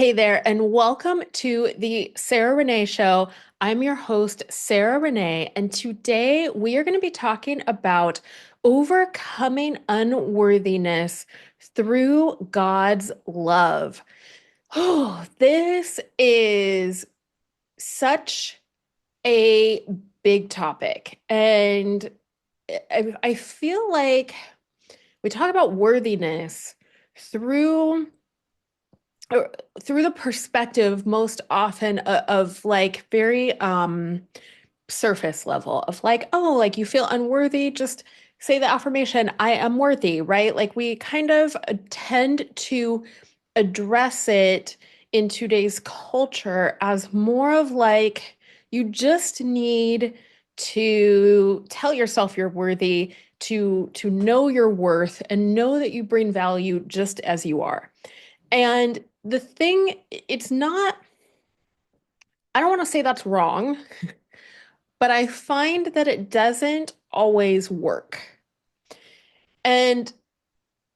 Hey there, and welcome to the Sarah Renee Show. I'm your host, Sarah Renee, and today we are going to be talking about overcoming unworthiness through God's love. Oh, this is such a big topic, and I feel like we talk about worthiness through or through the perspective most often of like very surface level of like, oh, like you feel unworthy, just say the affirmation, I am worthy, right? Like we kind of tend to address it in today's culture as more of like you just need to tell yourself you're worthy, to know your worth and know that you bring value just as you are. And the thing, it's not, I don't want to say that's wrong, but I find that it doesn't always work. And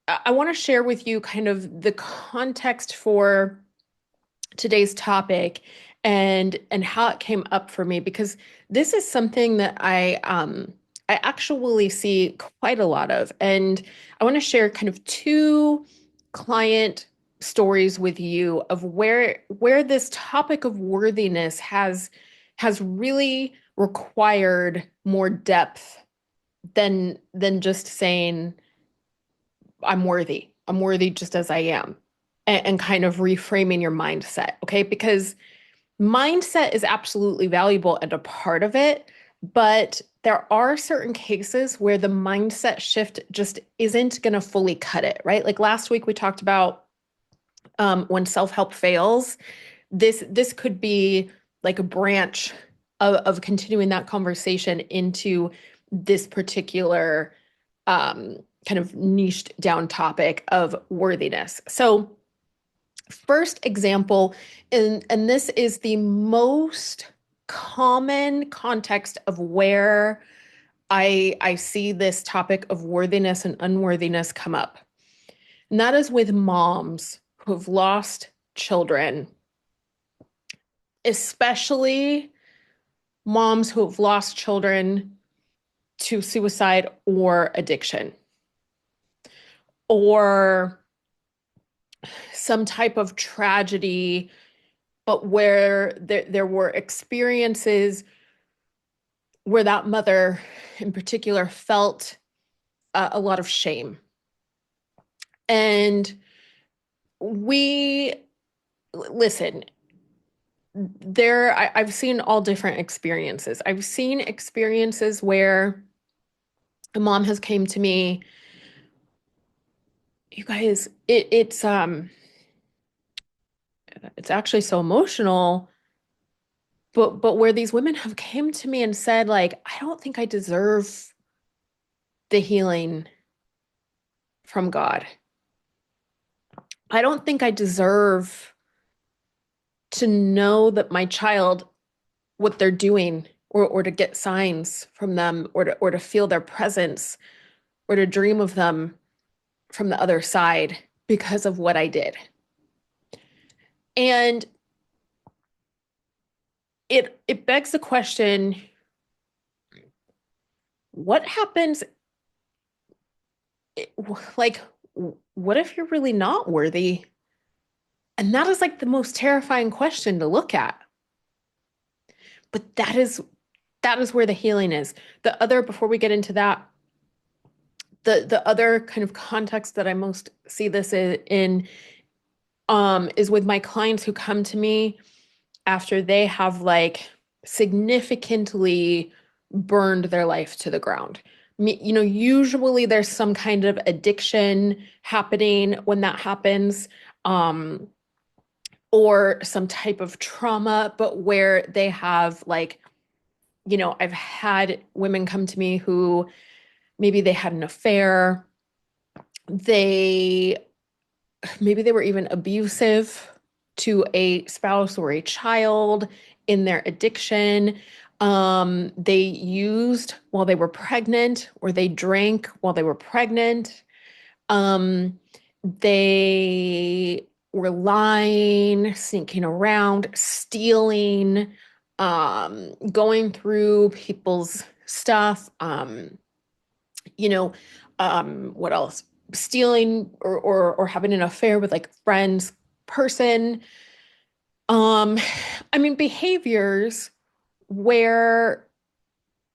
I want to share with you kind of the context for today's topic and how it came up for me because this is something that I actually see quite a lot of. And I want to share kind of two client stories with you of where this topic of worthiness has really required more depth than just saying I'm worthy. I'm worthy just as I am. And kind of reframing your mindset, okay? Because mindset is absolutely valuable and a part of it, but there are certain cases where the mindset shift just isn't going to fully cut it, right? Like last week we talked about when self-help fails. This could be like a branch of continuing that conversation into this particular kind of niched down topic of worthiness. So first example, and this is the most common context of where I see this topic of worthiness and unworthiness come up. And that is with moms who have lost children, especially moms who have lost children to suicide or addiction or some type of tragedy, but where there were experiences where that mother in particular felt a lot of shame. And we, listen, I've seen all different experiences. I've seen experiences where a mom has came to me, you guys, it's actually so emotional, but where these women have came to me and said, like, I don't think I deserve the healing from God. I don't think I deserve to know that my child, what they're doing, or to get signs from them, or to feel their presence, or to dream of them from the other side because of what I did. And it begs the question, what happens, like, what if you're really not worthy? And that is like the most terrifying question to look at. But that is where the healing is. The other, before we get into that, the other kind of context that I most see this in is with my clients who come to me after they have like significantly burned their life to the ground. Usually there's some kind of addiction happening when that happens, or some type of trauma, but where they have like, I've had women come to me who maybe they had an affair, they maybe they were even abusive to a spouse or a child in their addiction. They used while they were pregnant, or they drank while they were pregnant. They we're lying, sneaking around, stealing, going through people's stuff, what else? Stealing or having an affair with like friends, person. Um, I mean, behaviors where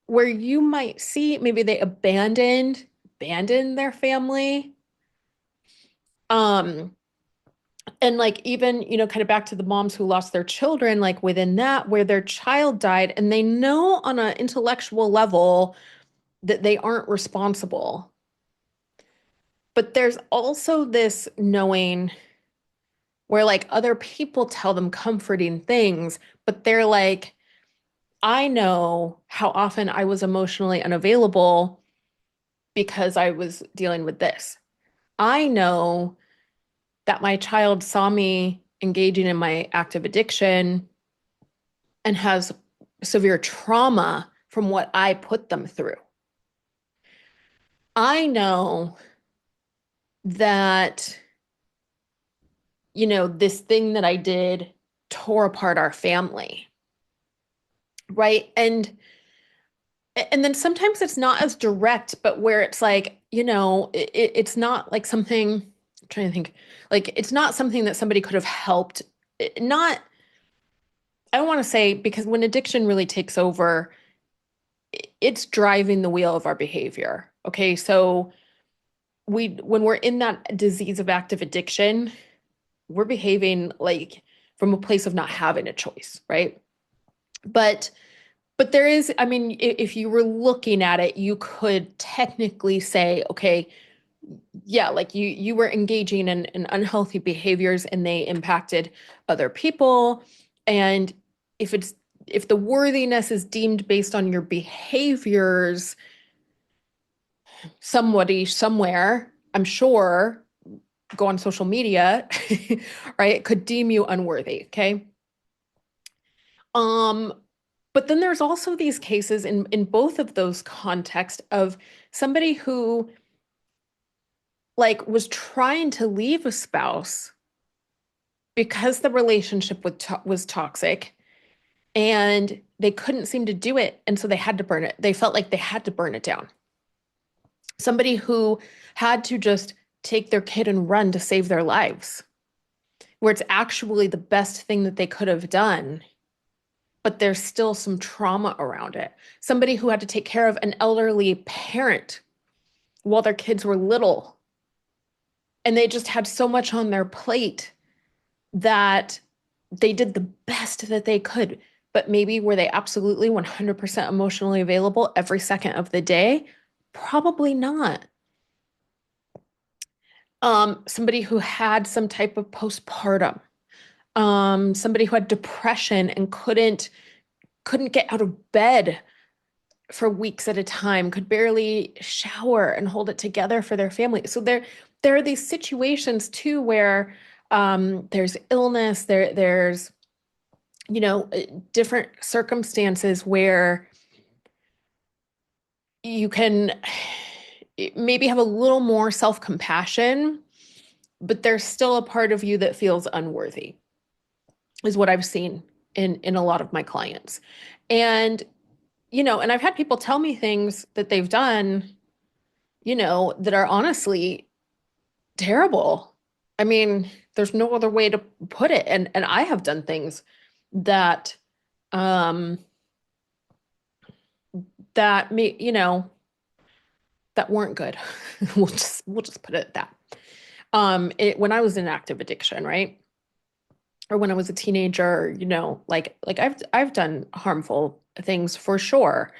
you might see maybe they abandoned their family. Um, and like even, kind of back to the moms who lost their children, like within that, where their child died, and they know on an intellectual level that they aren't responsible. But there's also this knowing where like other people tell them comforting things, but they're like, I know how often I was emotionally unavailable because I was dealing with this. I know that my child saw me engaging in my active addiction and has severe trauma from what I put them through. I know that, this thing that I did tore apart our family, right? And then sometimes it's not as direct, but where it's like, it's not like something, I'm trying to think, like it's not something that somebody could have helped. Not, I don't want to say, because when addiction really takes over, it's driving the wheel of our behavior. Okay. So when we're in that disease of active addiction, we're behaving like from a place of not having a choice, right? But there is, I mean, if you were looking at it, you could technically say, okay, yeah, like you were engaging in unhealthy behaviors and they impacted other people. And if the worthiness is deemed based on your behaviors, somebody somewhere, I'm sure, go on social media, right, could deem you unworthy. Okay. Um, but then there's also these cases in both of those contexts of somebody who like was trying to leave a spouse because the relationship was toxic and they couldn't seem to do it, and so they had to burn it. They felt like they had to burn it down. Somebody who had to just take their kid and run to save their lives, where it's actually the best thing that they could have done, but there's still some trauma around it. Somebody who had to take care of an elderly parent while their kids were little, and they just had so much on their plate that they did the best that they could. But maybe were they absolutely 100% emotionally available every second of the day? Probably not. Somebody who had some type of postpartum, somebody who had depression and couldn't get out of bed for weeks at a time, could barely shower and hold it together for their family. So there are these situations too where there's illness, there's different circumstances where you can maybe have a little more self-compassion, but there's still a part of you that feels unworthy, is what I've seen in a lot of my clients. And and I've had people tell me things that they've done, that are honestly terrible. I mean, there's no other way to put it. And I have done things that um that me, that weren't good. We'll just put it at that. When I was in active addiction, right? Or when I was a teenager, like I've done harmful things for sure.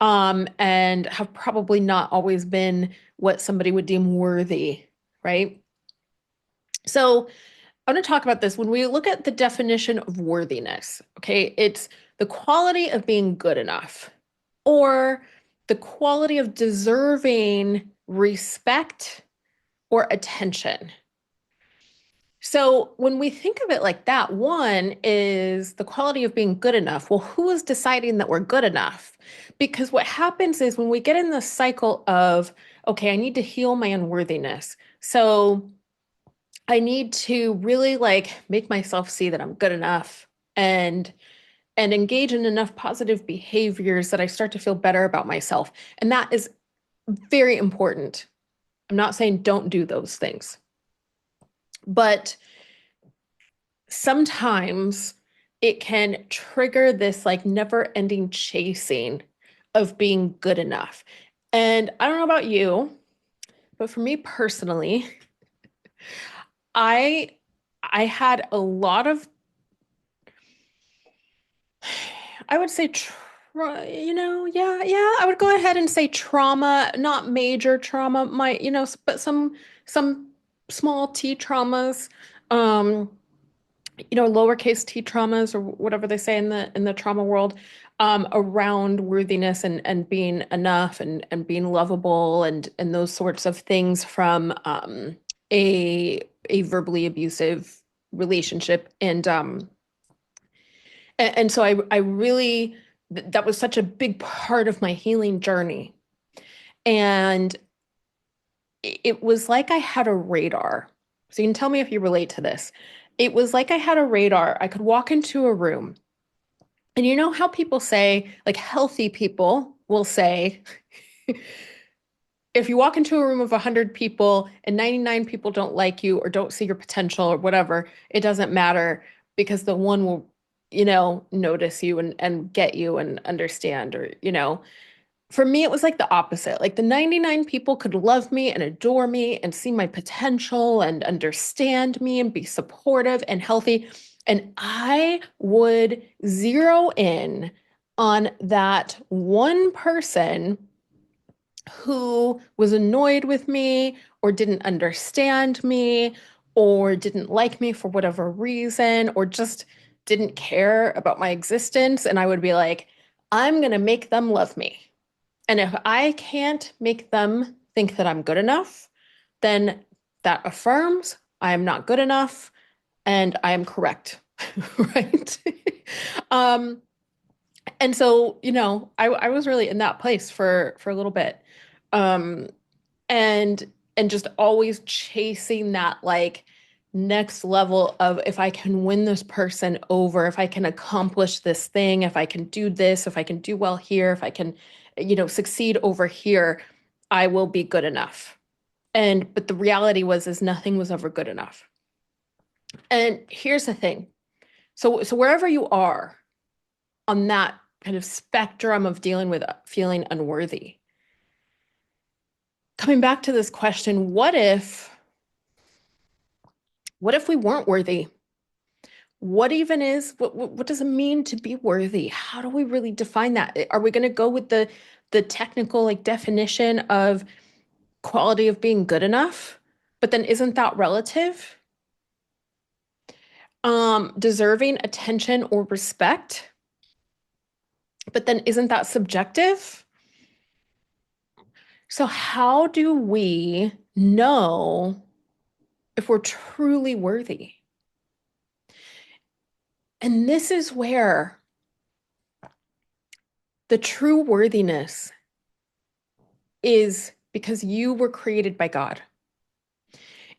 And have probably not always been what somebody would deem worthy, right? So I want to talk about this. When we look at the definition of worthiness, okay, it's the quality of being good enough or the quality of deserving respect or attention. So when we think of it like that, one is the quality of being good enough. Well, who is deciding that we're good enough? Because what happens is when we get in the cycle of, okay, I need to heal my unworthiness. So I need to really like make myself see that I'm good enough and engage in enough positive behaviors that I start to feel better about myself. And that is very important. I'm not saying don't do those things, but sometimes it can trigger this like never-ending chasing of being good enough. And I don't know about you, but for me personally, I I had a lot of, I would say, yeah, I would go ahead and say trauma, not major trauma, but some small T traumas, um, lowercase T traumas or whatever they say in the trauma world, around worthiness and being enough and being lovable and those sorts of things from a a verbally abusive relationship and so I really that was such a big part of my healing journey. And it was like I had a radar. So you can tell me if you relate to this. It was like I had a radar. I could walk into a room. And you know how people say, like healthy people will say, if you walk into a room of 100 people and 99 people don't like you or don't see your potential or whatever, it doesn't matter because the one will, notice you and get you and understand or. For me, it was like the opposite. Like the 99 people could love me and adore me and see my potential and understand me and be supportive and healthy. And I would zero in on that one person who was annoyed with me or didn't understand me or didn't like me for whatever reason or just didn't care about my existence. And I would be like, I'm going to make them love me. And if I can't make them think that I'm good enough, then that affirms I am not good enough and I am correct. Right? um, and so, I was really in that place for a little bit. Um, and just always chasing that like next level of if I can win this person over, if I can accomplish this thing, if I can do this, if I can do well here, if I can, succeed over here, I will be good enough. And but the reality was is nothing was ever good enough. And here's the thing. So wherever you are on that kind of spectrum of dealing with feeling unworthy, coming back to this question, what if we weren't worthy? What does it mean to be worthy? How do we really define that? Are we going to go with the technical like definition of quality of being good enough? But then isn't that relative? Deserving attention or respect, but then isn't that subjective? So how do we know if we're truly worthy? And this is where the true worthiness is because you were created by God.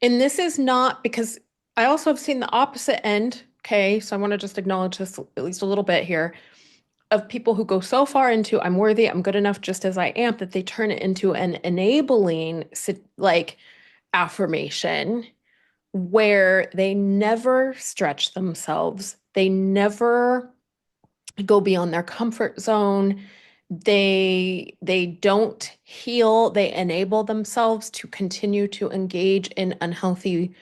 And this is not because I also have seen the opposite end. Okay. So I want to just acknowledge this at least a little bit here of people who go so far into I'm worthy, I'm good enough just as I am, that they turn it into an enabling like affirmation where they never stretch themselves. They never go beyond their comfort zone. They don't heal. They enable themselves to continue to engage in unhealthy,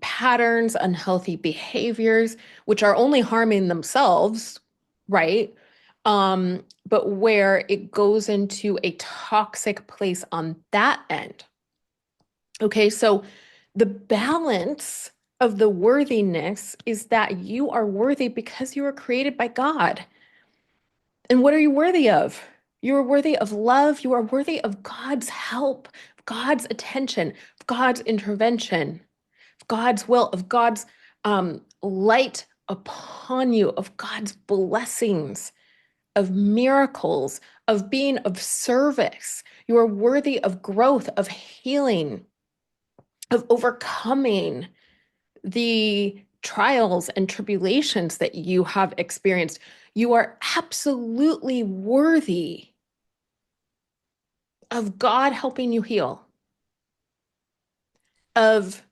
patterns, unhealthy behaviors, which are only harming themselves, right? But where it goes into a toxic place on that end. Okay, so the balance of the worthiness is that you are worthy because you were created by God. And what are you worthy of? You are worthy of love. You are worthy of God's help, God's attention, God's intervention, God's will, of God's light upon you, of God's blessings, of miracles, of being of service. You are worthy of growth, of healing, of overcoming the trials and tribulations that you have experienced. You are absolutely worthy of God helping you heal, of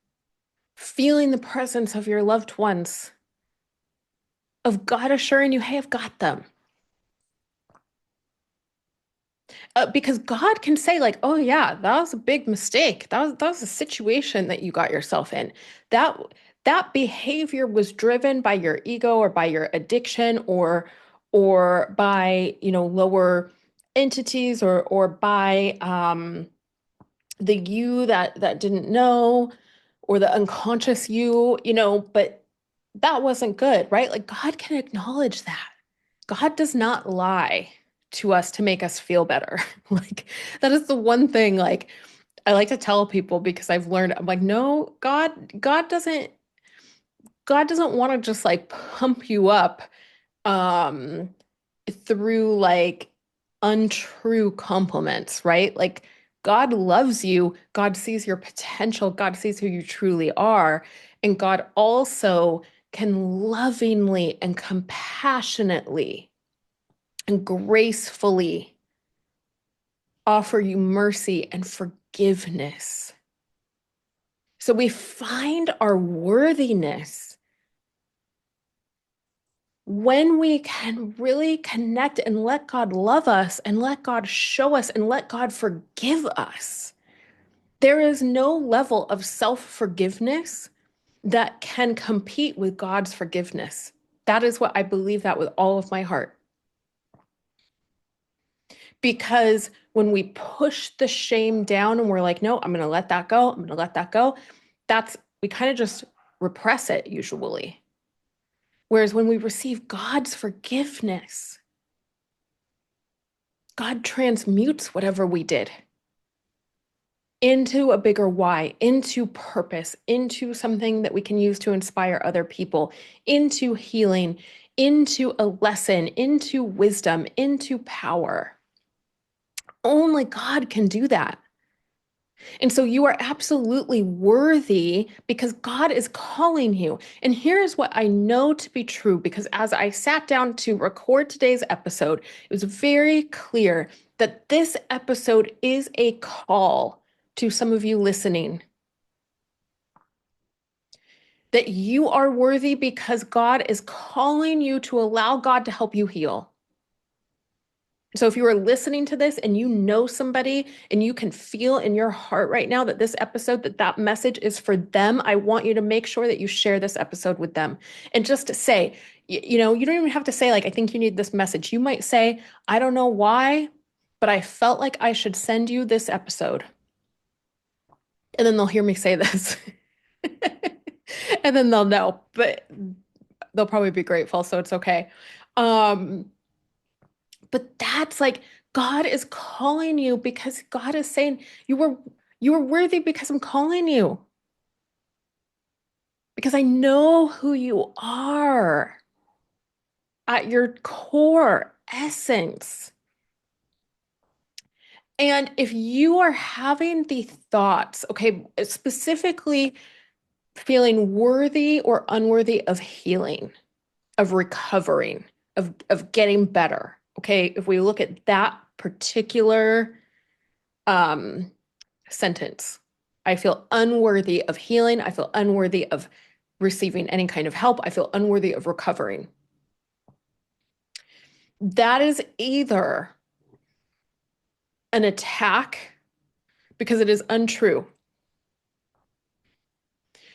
feeling the presence of your loved ones, of God assuring you, hey, I've got them. Because God can say, like, oh yeah, that was a big mistake. That was a situation that you got yourself in. That that behavior was driven by your ego or by your addiction or by, lower entities or by the you that didn't know or the unconscious you, but that wasn't good, right? Like God can acknowledge that. God does not lie to us to make us feel better. Like that is the one thing like I like to tell people because I've learned I'm like no, God doesn't want to just like pump you up um through like untrue compliments, right? Like God loves you, God sees your potential, God sees who you truly are, and God also can lovingly and compassionately and gracefully offer you mercy and forgiveness. So we find our worthiness when we can really connect and let God love us and let God show us and let God forgive us. There is no level of self-forgiveness that can compete with God's forgiveness. That is what I believe that with all of my heart. Because when we push the shame down and we're like, no, I'm going to let that go, I'm going to let that go, we kind of just repress it usually. Whereas when we receive God's forgiveness, God transmutes whatever we did into a bigger why, into purpose, into something that we can use to inspire other people, into healing, into a lesson, into wisdom, into power. Only God can do that. And so you are absolutely worthy because God is calling you. And here's what I know to be true because as I sat down to record today's episode, it was very clear that this episode is a call to some of you listening. That you are worthy because God is calling you to allow God to help you heal. So if you are listening to this and you know somebody and you can feel in your heart right now that this episode, that message is for them, I want you to make sure that you share this episode with them. And just to say, you don't even have to say like, I think you need this message. You might say, I don't know why, but I felt like I should send you this episode. And then they'll hear me say this. And then they'll know, but they'll probably be grateful, so it's okay. Um, But that's like God is calling you because God is saying you were worthy because I'm calling you. Because I know who you are at your core essence. And if you are having the thoughts, okay, specifically feeling worthy or unworthy of healing, of recovering, of getting better, okay, if we look at that particular um sentence. I feel unworthy of healing. I feel unworthy of receiving any kind of help. I feel unworthy of recovering. That is either an attack because it is untrue.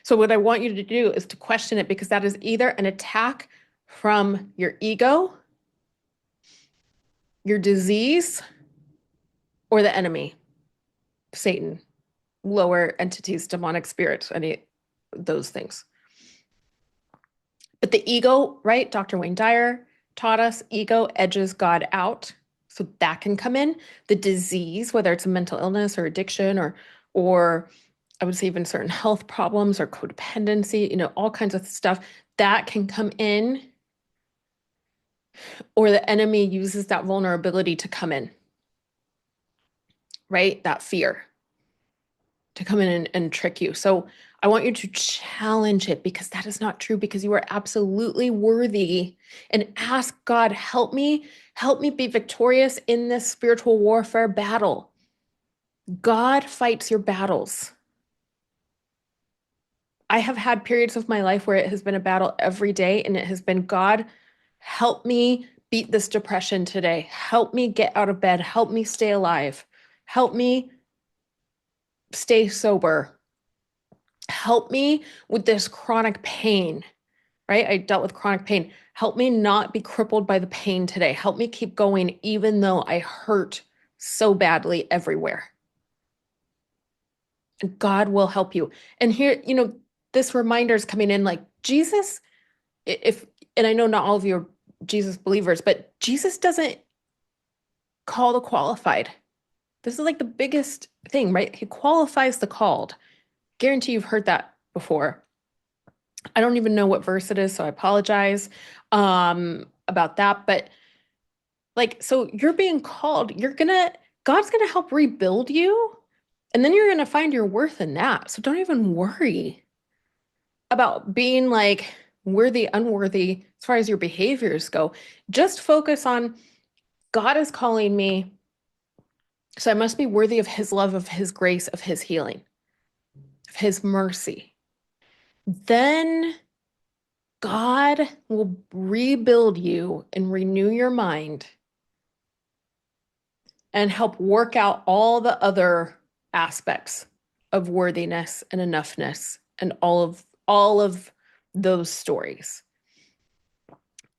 So, what I want you to do is to question it because that is either an attack from your ego, your disease, or the enemy, Satan, lower entities, demonic spirits, any those things. But the ego, right? Dr. Wayne Dyer taught us ego edges God out. So that can come in. The disease, whether it's a mental illness or addiction or I would say even certain health problems or codependency, all kinds of stuff that can come in, or the enemy uses that vulnerability to come in, right? That fear to come in and trick you. So I want you to challenge it because that is not true, because you are absolutely worthy, and ask God, help me be victorious in this spiritual warfare battle. God fights your battles. I have had periods of my life where it has been a battle every day, and it has been, God, help me beat this depression today. Help me get out of bed. Help me stay alive. Help me stay sober. Help me with this chronic pain, right? I dealt with chronic pain. Help me not be crippled by the pain today. Help me keep going even though I hurt so badly everywhere. And God will help you. And here, this reminder is coming in like Jesus, if, and I know not all of you are Jesus believers, but Jesus doesn't call the qualified. This is like the biggest thing, right? He qualifies the called. Guarantee you've heard that before. I don't even know what verse it is, so I apologize about that. But like, so you're being called, God's gonna help rebuild you, and then you're gonna find your worth in that. So don't even worry about being like worthy, unworthy as far as your behaviors go. Just focus on, God is calling me, so I must be worthy of his love, of his grace, of his healing, of his mercy. Then God will rebuild you and renew your mind and help work out all the other aspects of worthiness and enoughness and all of those stories.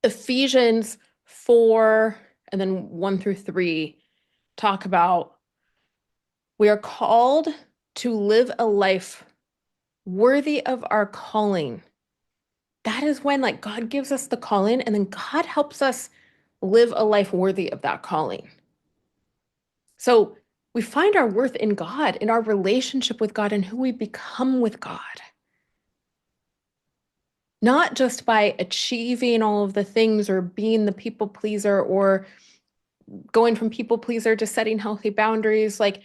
Ephesians 4 and then 1 through 3 talk about, we are called to live a life worthy of our calling. That is when like God gives us the calling, and then God helps us live a life worthy of that calling. So we find our worth in God, in our relationship with God, and who we become with God. Not just by achieving all of the things or being the people pleaser or going from people pleaser to setting healthy boundaries, like,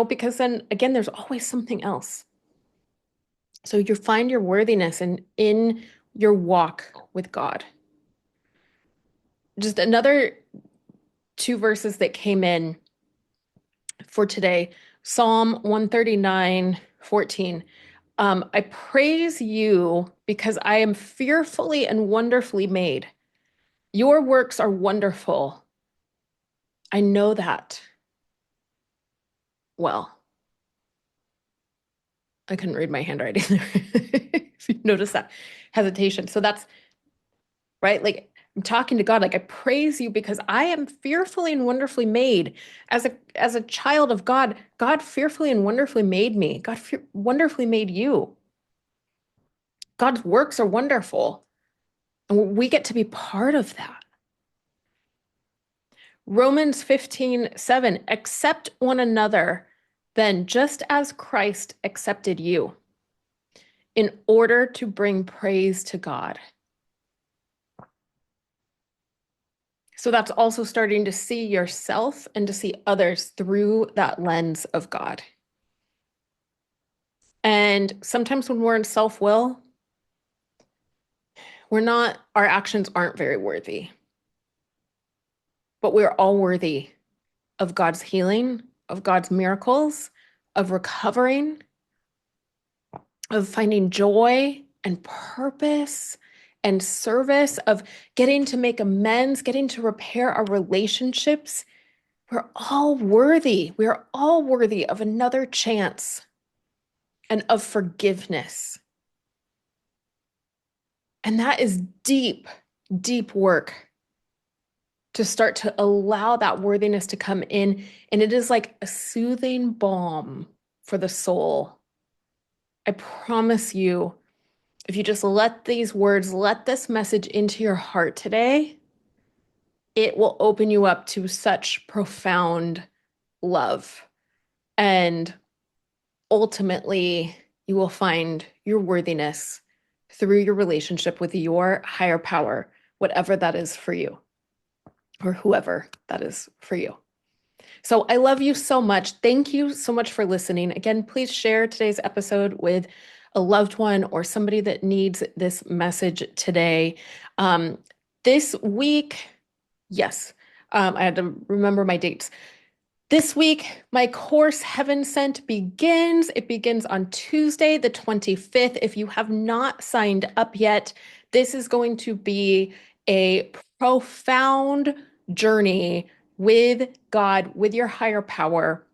because then again, there's always something else. So you find your worthiness in your walk with God. Just another two verses that came in for today. Psalm 139:14. I praise you because I am fearfully and wonderfully made. Your works are wonderful. I know that well. I couldn't read my handwriting there. If you notice that hesitation. So that's right. Like, I'm talking to God, like, I praise you because I am fearfully and wonderfully made. As a child of God, God fearfully and wonderfully made me. God wonderfully made you. God's works are wonderful, and we get to be part of that. Romans 15:7, accept one another then, just as Christ accepted you, in order to bring praise to God. So that's also starting to see yourself and to see others through that lens of God. And sometimes when we're in self-will, our actions aren't very worthy. But we're all worthy of God's healing, of God's miracles, of recovering, of finding joy and purpose and service, of getting to make amends, getting to repair our relationships. We're all worthy. We are all worthy of another chance and of forgiveness. And that is deep, deep work to start to allow that worthiness to come in. And it is like a soothing balm for the soul. I promise you, if you just let these words, let this message into your heart today, it will open you up to such profound love. And ultimately, you will find your worthiness through your relationship with your higher power, whatever that is for you, or whoever that is for you. So I love you so much. Thank you so much for listening. Again, please share today's episode with a loved one or somebody that needs this message today. Um, this week, yes, I had to remember my dates. This week, my course Heaven Sent begins. It begins on Tuesday, the 25th. If you have not signed up yet, this is going to be a profound journey with God, with your higher power.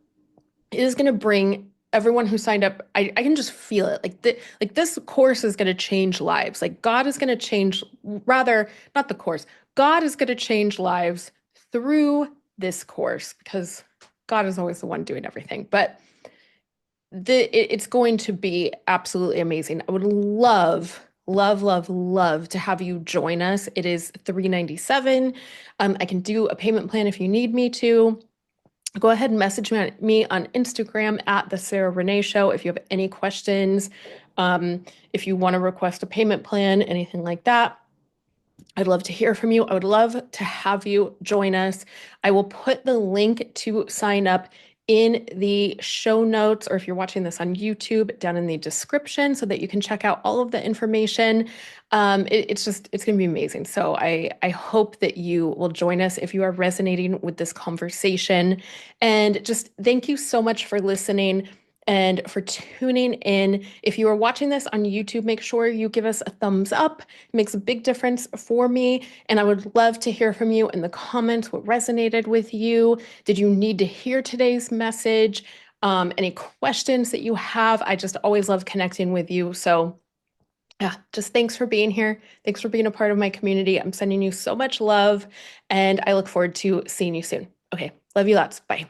It is going to bring everyone who signed up. I can just feel it. Like this course is going to change lives. Like God is going to change, rather, not the course. God is going to change lives through this course because God is always the one doing everything. But it's going to be absolutely amazing. I would love, love, love, love to have you join us. It is $397. I can do a payment plan if you need me to. Go ahead and message me on Instagram at the Sarah Renee Show if you have any questions. If you want to request a payment plan, anything like that. I'd love to hear from you. I would love to have you join us. I will put the link to sign up in the show notes, or if you're watching this on YouTube, down in the description so that you can check out all of the information. It's going to be amazing. So I hope that you will join us if you are resonating with this conversation. And just thank you so much for listening and for tuning in. If you are watching this on YouTube, make sure you give us a thumbs up. It makes a big difference for me. And I would love to hear from you in the comments what resonated with you. Did you need to hear today's message? Any questions that you have? I just always love connecting with you. So yeah, just thanks for being here. Thanks for being a part of my community. I'm sending you so much love, and I look forward to seeing you soon. Okay, love you lots. Bye.